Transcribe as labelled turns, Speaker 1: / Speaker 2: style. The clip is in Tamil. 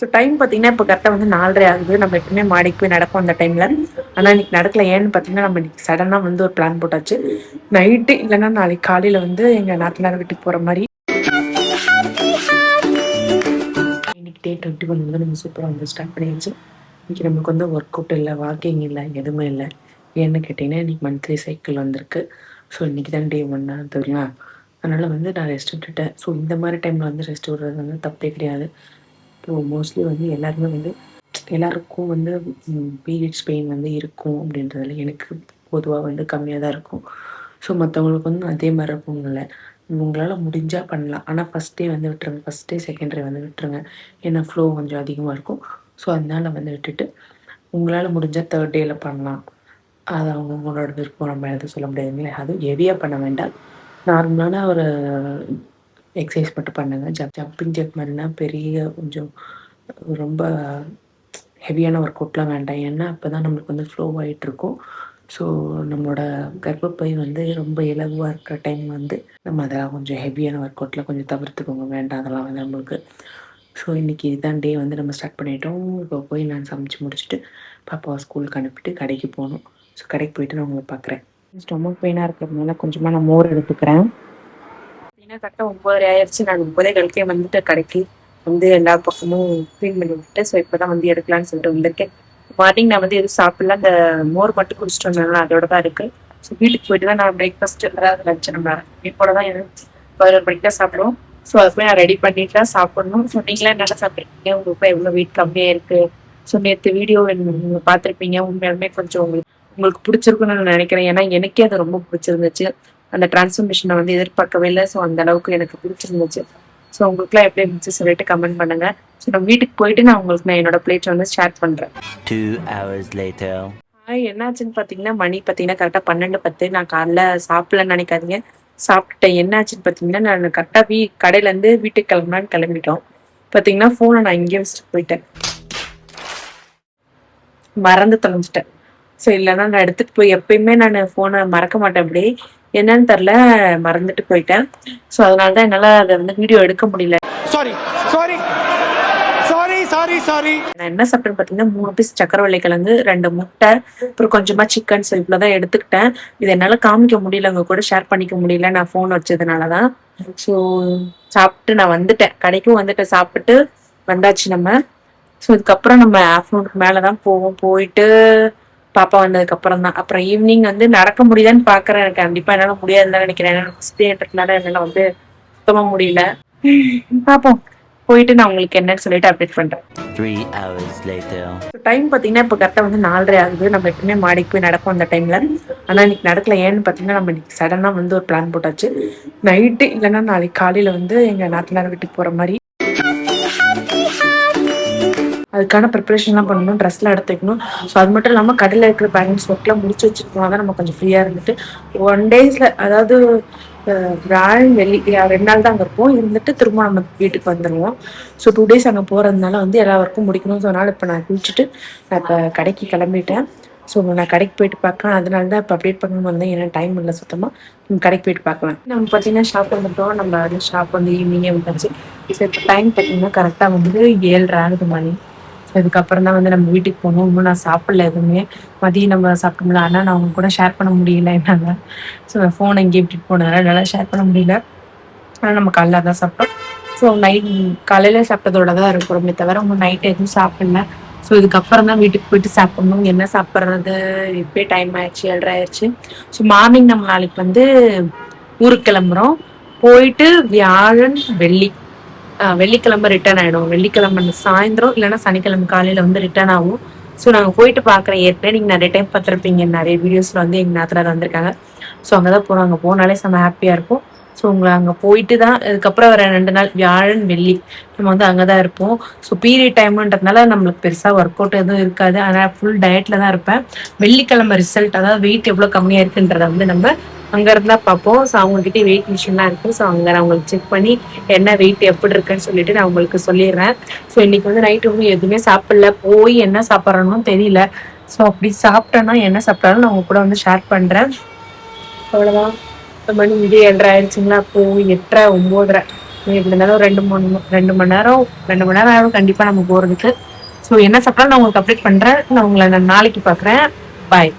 Speaker 1: ஸோ டைம் பார்த்தீங்கன்னா இப்போ கரெக்டாக வந்து 4:30 ஆகுது. நம்ம எப்பவுமே மாடிக்கு போய் நடப்போம் அந்த டைமில். ஆனால் இன்னைக்கு நடக்கல. ஏன்னு பார்த்தீங்கன்னா நம்ம இன்னைக்கு சடனாக வந்து ஒரு பிளான் போட்டாச்சு. நைட்டு இல்லைன்னா நாளைக்கு காலையில் வந்து எங்கள் நாத்தனார் வீட்டுக்கு போகிற மாதிரி. இன்னைக்கு டே 21 வந்து நம்ம சூப்பராக வந்து ஸ்டார்ட் பண்ணிடுச்சு. இன்னைக்கு நமக்கு வந்து ஒர்க் அவுட் இல்லை, வாக்கிங் இல்லை, எதுவுமே இல்லை. ஏன்னு கேட்டிங்கன்னா இன்னைக்கு மந்த்லி சைக்கிள் வந்திருக்கு. ஸோ இன்னைக்கு தான் டே 1 தெரியுங்களா. அதனால் வந்து நான் ரெஸ்ட் விட்டுட்டேன். ஸோ இந்த மாதிரி டைமில் வந்து ரெஸ்ட் விடுறது வந்து தப்பே கிடையாது. இப்போ மோஸ்ட்லி வந்து எல்லாருமே வந்து எல்லாருக்கும் வந்து பீரியட்ஸ் பெயின் வந்து இருக்கும் அப்படின்றதுல எனக்கு பொதுவாக வந்து கம்மியாக தான் இருக்கும். ஸோ மற்றவங்களுக்கு வந்து அதே மாதிரி இருக்கும்ல. உங்களால் முடிஞ்சால் பண்ணலாம். ஆனால் ஃபஸ்ட் டே வந்து விட்டுருங்க. ஃபஸ்ட் டே செகண்ட் டே வந்து விட்டுருங்க. ஏன்னா ஃப்ளோ கொஞ்சம் அதிகமாக இருக்கும். ஸோ அதனால் வந்து விட்டுட்டு உங்களால் முடிஞ்சால் தேர்ட் டேயில் பண்ணலாம். அது அவங்களோட விருப்பம், நம்ம எதுவும் சொல்ல முடியாதுங்களே. அதுவும் ஹெவியாக பண்ண வேண்டாம். நார்மலான ஒரு எக்ஸசைஸ் மட்டும் பண்ணுங்க. ஜம்பிங் ஜாக் மாதிரினா பெரிய கொஞ்சம் ரொம்ப ஹெவியான ஒர்க் அவுட்லாம் வேண்டாம். ஏன்னா அப்போ தான் நம்மளுக்கு வந்து ஃப்ளோ ஆகிட்டுருக்கும். ஸோ நம்மளோட கர்ப்பப்பை வந்து ரொம்ப இலகுவாக இருக்கிற டைம் வந்து நம்ம அதெல்லாம் கொஞ்சம் ஹெவியான ஒர்க் அவுட்லாம் கொஞ்சம் தவிர்த்துக்கோங்க. வேண்டாம் அதெல்லாம் வந்து நம்மளுக்கு. ஸோ இன்றைக்கி இதுதான் டே வந்து நம்ம ஸ்டார்ட் பண்ணிட்டோம். இப்போ போய் நான் சமைச்சு முடிச்சுட்டு பாப்பாவை ஸ்கூலுக்கு அனுப்பிட்டு கடைக்கு போகணும். ஸோ கடைக்கு போயிட்டு நான் உங்களை பார்க்குறேன். ஸ்டொமக் பெயினாக இருக்கிறதுனால கொஞ்சமாக நான் மோர் எடுத்துக்கிறேன். கரெக்டாக 9:30 ஆயிடுச்சு. நான் 9:15 வந்துட்டு கடைக்கு வந்து எல்லா பக்கமும் க்ளீன் பண்ணி விட்டுட்டு ஸோ இப்போ தான் வந்து எடுக்கலான்னு சொல்லிட்டு வந்திருக்கேன். மார்னிங் நான் வந்து எதுவும் சாப்பிடல. அந்த மோர் மட்டும் குடிச்சிட்டு வந்தேன். அதோட தான் இருக்குது. ஸோ வீட்டுக்கு போயிட்டு தான் நான் பிரேக்ஃபாஸ்ட்டு அதாவது லஞ்ச் நம்ம இப்போட தான் 11 மணிக்கு தான் சாப்பிடுவோம். ஸோ அதை போய் நான் ரெடி பண்ணிட்டு தான் சாப்பிடணும். ஸோ நீங்களே நல்லா சாப்பிட்ருக்கீங்க. உங்களுக்கு எவ்வளோ வெயிட் கம்மியாக இருக்குது. ஸோ நேற்று வீடியோ நீங்கள் பார்த்துருப்பீங்க. உண்மையாலுமே கொஞ்சம் உங்களுக்கு பிடிச்சிருக்குன்னு நான் நினைக்கிறேன். ஏன்னா எனக்கே அது ரொம்ப பிடிச்சிருந்துச்சு. அந்த டிரான்ஸ்ஃபர்மேஷனை வந்து எதிர்பார்க்கவே இல்லை. ஸோ அந்த அளவுக்கு எனக்கு பிடிச்சிருந்துச்சு. ஸோ உங்களுக்குலாம் எப்படி இருந்துச்சு சொல்லிட்டு கமெண்ட் பண்ணுங்க. ஸோ நான் வீட்டுக்கு போயிட்டு நான் உங்களுக்கு நான் என்னோட பிளேட் வந்து ஷேர் பண்ணுறேன்.
Speaker 2: 2 hours later.
Speaker 1: என்னாச்சுன்னு பார்த்தீங்கன்னா மணி பார்த்தீங்கன்னா கரெக்டாக 12:10. நான் காலைல சாப்பிடலன்னு நினைக்காதீங்க, சாப்பிட்டுட்டேன். என்னாச்சுன்னு பார்த்தீங்கன்னா நான் கரெக்டாக கடையிலேருந்து வீட்டுக்கு கிளம்புனான்னு கிளம்பிட்டோம். பார்த்தீங்கன்னா ஃபோனை நான் இங்கேயே வச்சுட்டு போயிட்டேன். மறந்து தொலைஞ்சிட்டேன். ஸோ இல்லைன்னா நான் எடுத்துகிட்டு போய் எப்பயுமே நான் ஃபோனை மறக்க மாட்டேன். அப்படி என்னன்னு தெரில, மறந்துட்டு போயிட்டேன். ஸோ அதனால தான் என்னால் அதை வந்து வீடியோ எடுக்க முடியல. நான் என்ன சாப்பிட்டேன்னு பார்த்தீங்கன்னா 3 பீஸ் சக்கரவள்ளி கிழங்கு, 2 முட்டை, அப்புறம் கொஞ்சமாக சிக்கன். ஸோ இவ்வளோ தான் எடுத்துக்கிட்டேன். இது என்னால் காமிக்க முடியல, உங்க கூட ஷேர் பண்ணிக்க முடியல நான் ஃபோன் வச்சதுனால தான். ஸோ சாப்பிட்டு நான் வந்துட்டேன், கடைக்கும் வந்துட்டேன், சாப்பிட்டு வந்தாச்சு நம்ம. ஸோ இதுக்கப்புறம் நம்ம ஆஃப்டர்நூனுக்கு மேலே தான் போவோம். போயிட்டு பாப்பா வந்ததுக்கப்புறம் தான். அப்புறம் ஈவினிங் வந்து நடக்க முடியுதான்னு பார்க்குறேன். எனக்கு கண்டிப்பாக என்னால் முடியாதுன்னு நினைக்கிறேன். ஏன்னா ஃபஸ்ட்டேன்றதுனால என்னால் வந்து சுத்தமாக முடியல. பார்ப்போம், போயிட்டு நான் உங்களுக்கு என்னன்னு சொல்லிட்டு அப்டேட் பண்ணுறேன்.
Speaker 2: 3 hours later.
Speaker 1: டைம் பார்த்தீங்கன்னா இப்போ கரெக்டாக வந்து 4:30 ஆகுது. நம்ம எப்பவுமே மாடிக்கு போய் நடப்போம் அந்த டைமில். ஆனால் இன்னைக்கு நடக்கல. ஏன்னு பார்த்தீங்கன்னா நம்ம இன்னைக்கு சடனாக வந்து ஒரு பிளான் போட்டாச்சு. நைட்டு இல்லைன்னா நாளைக்கு காலையில் வந்து எங்கள் நாத்தனார் வீட்டுக்கு போகிற மாதிரி. அதுக்கான ப்ரிப்பரேஷன்லாம் பண்ணணும், ட்ரெஸ்லாம் எடுத்து வைக்கணும். ஸோ அது மட்டும் இல்லாமல் கடையில் இருக்கிற பேரண்ட்ஸ் ஒர்க்லாம் முடிச்சு வச்சுருக்கோம். தான் நம்ம கொஞ்சம் ஃப்ரீயாக இருந்துட்டு 1 டேஸில், அதாவது வியாழன் வெள்ளி 2 நாள் தான் அங்கே இருப்போம். இருந்துட்டு திரும்ப நம்ம வீட்டுக்கு வந்துடுவோம். ஸோ 2 டேஸ் அங்கே போகிறதுனால வந்து எல்லா ஒர்க்கும் முடிக்கணும். ஸோ அதனால் இப்போ நான் குளிச்சுட்டு நான் இப்போ கடைக்கு கிளம்பிட்டேன். ஸோ நான் கடைக்கு போயிட்டு பார்க்கலாம். அதனால தான் இப்போ அப்டேட் பண்ணணும் வந்தேன். ஏன்னா டைம் இல்லை சுத்தமாக. கடைக்கு போயிட்டு பார்க்கலாம். நம்ம பார்த்தீங்கன்னா ஷாப் வந்துட்டோம். நம்ம வந்து ஷாப் வந்து ஈவினிங்கே வந்துச்சு. ஸோ இப்போ டைம் பார்த்தீங்கன்னா கரெக்டாக வந்து 7:30 ஆகுது மணி. ஸோ இதுக்கப்புறம் தான் வந்து நம்ம வீட்டுக்கு போகணும். இன்னும் நான் சாப்பிடல எதுவுமே. மதியம் நம்ம சாப்பிட்டோம்ல, ஆனால் நான் அவங்க கூட ஷேர் பண்ண முடியல என்னால். ஸோ ஃபோனை இங்கே விட்டுட்டு போனதுனால என்னால் ஷேர் பண்ண முடியல. ஆனால் நம்ம காலைல தான் சாப்பிட்டோம். ஸோ காலையில் சாப்பிட்டதோட தான் இருக்கிறோமே தவிர அவங்க நைட்டு எதுவும் சாப்பிடல. ஸோ இதுக்கப்புறம் தான் வீட்டுக்கு போயிட்டு சாப்பிடணும். என்ன சாப்பிட்றது, இப்போயே டைம் ஆயிடுச்சு, 7:30 ஆயிடுச்சு. ஸோ மார்னிங் நம்ம நாளைக்கு வந்து ஊருக்கு கிளம்புறோம். போயிட்டு வியாழன் வெள்ளிக்கிழமை ரிட்டர்ன் ஆகிடும். வெள்ளிக்கிழமை சாயந்தரம் இல்லைன்னா சனிக்கிழமை காலையில் வந்து ரிட்டர்ன் ஆகும். ஸோ நாங்கள் போயிட்டு பார்க்குறேன். ஏற்கனவே நீங்கள் நிறைய டைம் பார்த்துருப்பீங்க, நிறைய வீடியோஸில் வந்து எங்கள் நாத்தனார் வந்திருக்காங்க. ஸோ அங்கே தான் போகிறோம். அங்கே போனாலே செம்ம ஹாப்பியாக இருக்கும். ஸோ உங்களை அங்கே போயிட்டு தான் அதுக்கப்புறம் வர 2 நாள் வியாழன் வெள்ளி நம்ம வந்து அங்கே தான் இருப்போம். ஸோ பீரியட் டைமுன்றதுனால நம்மளுக்கு பெருசாக ஒர்க் அவுட் எதுவும் இருக்காது. ஆனால் ஃபுல் டயட்டில் தான் இருப்பேன். வெள்ளிக்கிழமை ரிசல்ட், அதாவது வெயிட் எவ்வளோ கம்மியாக இருக்குன்றதை வந்து நம்ம அங்கே இருந்தால் பார்ப்போம். ஸோ அவங்ககிட்ட வெயிட் மிஷின்லாம் இருக்குது. ஸோ அங்கே நான் உங்களுக்கு செக் பண்ணி என்ன வெயிட் எப்படி இருக்குன்னு சொல்லிட்டு நான் உங்களுக்கு சொல்லிடுறேன். ஸோ இன்னைக்கு வந்து நைட்டு வந்து எதுவுமே சாப்பிடல. போய் என்ன சாப்பிட்றணும் தெரியல. ஸோ அப்படி சாப்பிட்டேன்னா என்ன சாப்பிட்டாலும் நான் உங்க கூட வந்து ஷேர் பண்ணுறேன். அவ்வளோதான். மணி 7:30 ஆயிடுச்சுங்களா. போய் 8:30 9:30 எப்படி இருந்தாலும் 2 மணி நேரம் ஆகும் கண்டிப்பா நம்ம போறதுக்கு. ஸோ என்ன சாப்பிட்டாலும் நான் உங்களுக்கு அப்டேட் பண்றேன். நான் உங்களை நாளைக்கு பார்க்குறேன். பாய்.